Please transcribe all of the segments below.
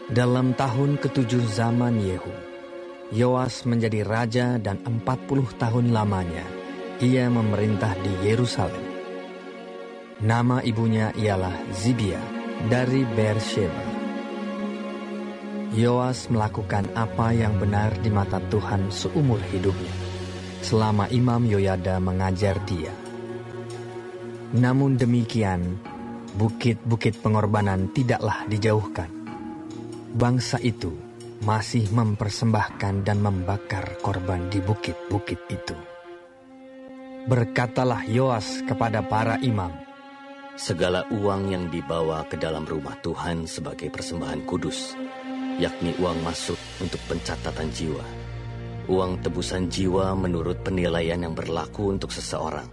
Dalam tahun ke-7 zaman Yehu, Yoas menjadi raja dan 40 tahun lamanya ia memerintah di Yerusalem. Nama ibunya ialah Zibia dari Beersheba. Yoas melakukan apa yang benar di mata Tuhan seumur hidupnya, selama Imam Yoyada mengajar dia. Namun demikian, bukit-bukit pengorbanan tidaklah dijauhkan. Bangsa itu masih mempersembahkan dan membakar korban di bukit-bukit itu. Berkatalah Yoas kepada para imam, segala uang yang dibawa ke dalam rumah Tuhan sebagai persembahan kudus, yakni uang masuk untuk pencatatan jiwa, uang tebusan jiwa menurut penilaian yang berlaku untuk seseorang,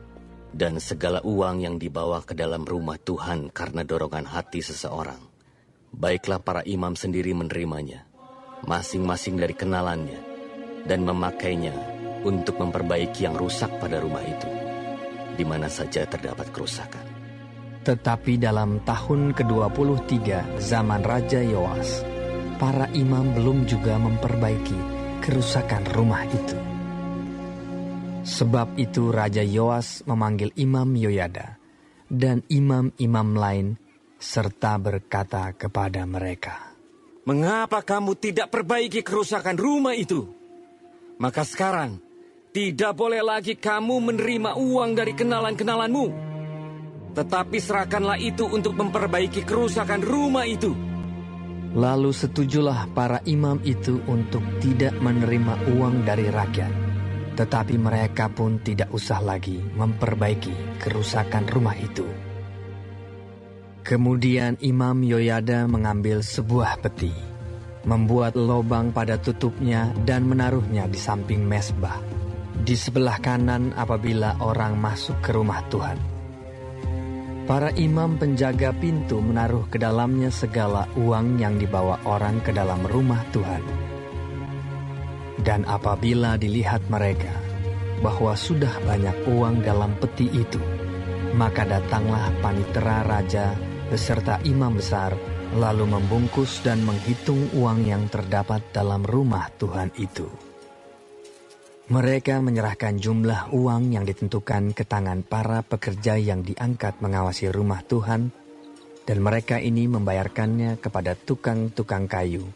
dan segala uang yang dibawa ke dalam rumah Tuhan karena dorongan hati seseorang, baiklah para imam sendiri menerimanya, masing-masing dari kenalannya, dan memakainya untuk memperbaiki yang rusak pada rumah itu, di mana saja terdapat kerusakan. Tetapi dalam tahun ke-23 zaman Raja Yoas, para imam belum juga memperbaiki kerusakan rumah itu. Sebab itu Raja Yoas memanggil Imam Yoyada dan imam-imam lain serta berkata kepada mereka, mengapa kamu tidak perbaiki kerusakan rumah itu? Maka sekarang tidak boleh lagi kamu menerima uang dari kenalan-kenalanmu, tetapi serahkanlah itu untuk memperbaiki kerusakan rumah itu. Lalu setujulah para imam itu untuk tidak menerima uang dari rakyat, tetapi mereka pun tidak usah lagi memperbaiki kerusakan rumah itu. Kemudian Imam Yoyada mengambil sebuah peti, membuat lobang pada tutupnya dan menaruhnya di samping mezbah, di sebelah kanan apabila orang masuk ke rumah Tuhan. Para imam penjaga pintu menaruh ke dalamnya segala uang yang dibawa orang ke dalam rumah Tuhan. Dan apabila dilihat mereka bahwa sudah banyak uang dalam peti itu, maka datanglah panitera raja beserta imam besar, lalu membungkus dan menghitung uang yang terdapat dalam rumah Tuhan itu. Mereka menyerahkan jumlah uang yang ditentukan ke tangan para pekerja yang diangkat mengawasi rumah Tuhan, dan mereka ini membayarkannya kepada tukang-tukang kayu,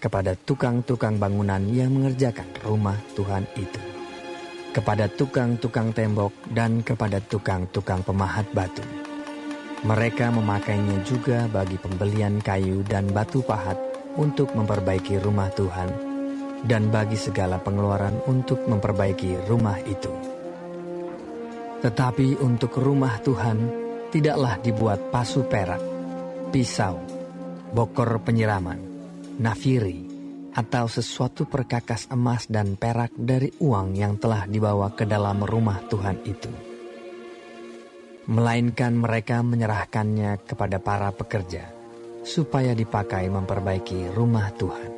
kepada tukang-tukang bangunan yang mengerjakan rumah Tuhan itu, kepada tukang-tukang tembok, dan kepada tukang-tukang pemahat batu. Mereka memakainya juga bagi pembelian kayu dan batu pahat untuk memperbaiki rumah Tuhan, dan bagi segala pengeluaran untuk memperbaiki rumah itu. Tetapi untuk rumah Tuhan tidaklah dibuat pasu perak, pisau, bokor penyiraman, nafiri, atau sesuatu perkakas emas dan perak dari uang yang telah dibawa ke dalam rumah Tuhan itu. Melainkan mereka menyerahkannya kepada para pekerja, supaya dipakai memperbaiki rumah Tuhan.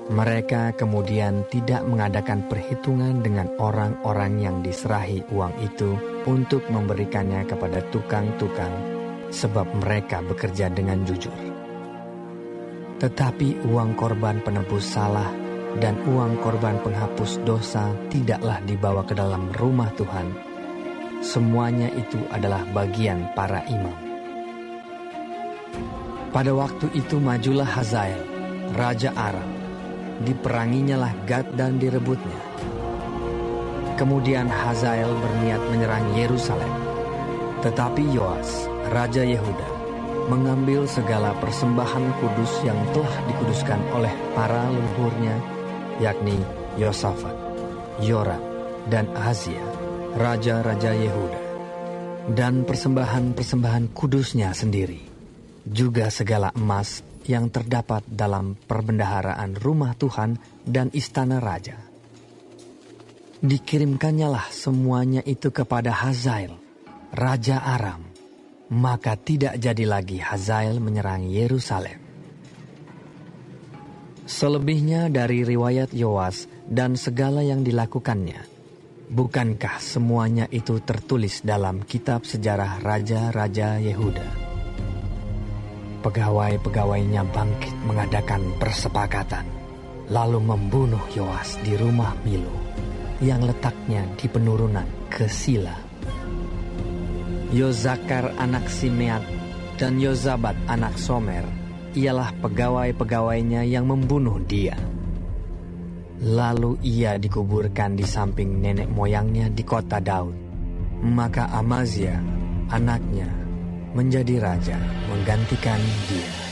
Mereka kemudian tidak mengadakan perhitungan dengan orang-orang yang diserahi uang itu untuk memberikannya kepada tukang-tukang, sebab mereka bekerja dengan jujur. Tetapi uang korban penebus salah dan uang korban penghapus dosa tidaklah dibawa ke dalam rumah Tuhan. Semuanya itu adalah bagian para imam. Pada waktu itu majulah Hazael, Raja Aram. Diperanginya lah Gad dan direbutnya. Kemudian Hazael berniat menyerang Yerusalem. Tetapi Yoas, Raja Yehuda, mengambil segala persembahan kudus yang telah dikuduskan oleh para leluhurnya, yakni Yosafat, Yoram, dan Ahazia, raja-raja Yehuda, dan persembahan-persembahan kudusnya sendiri, juga segala emas yang terdapat dalam perbendaharaan rumah Tuhan dan istana raja. Dikirimkannyalah semuanya itu kepada Hazael, Raja Aram, maka tidak jadi lagi Hazael menyerang Yerusalem. Selebihnya dari riwayat Yoas dan segala yang dilakukannya, bukankah semuanya itu tertulis dalam kitab sejarah raja-raja Yehuda? pegawai-pegawainya bangkit mengadakan persepakatan, lalu membunuh Yoas di rumah Milo yang letaknya di penurunan ke Sila. Yozakar anak Simeat dan Yozabat anak Somer ialah pegawai-pegawainya yang membunuh dia. Lalu ia dikuburkan di samping nenek moyangnya di kota Daud. Maka Amazia, anaknya, menjadi raja menggantikan dia.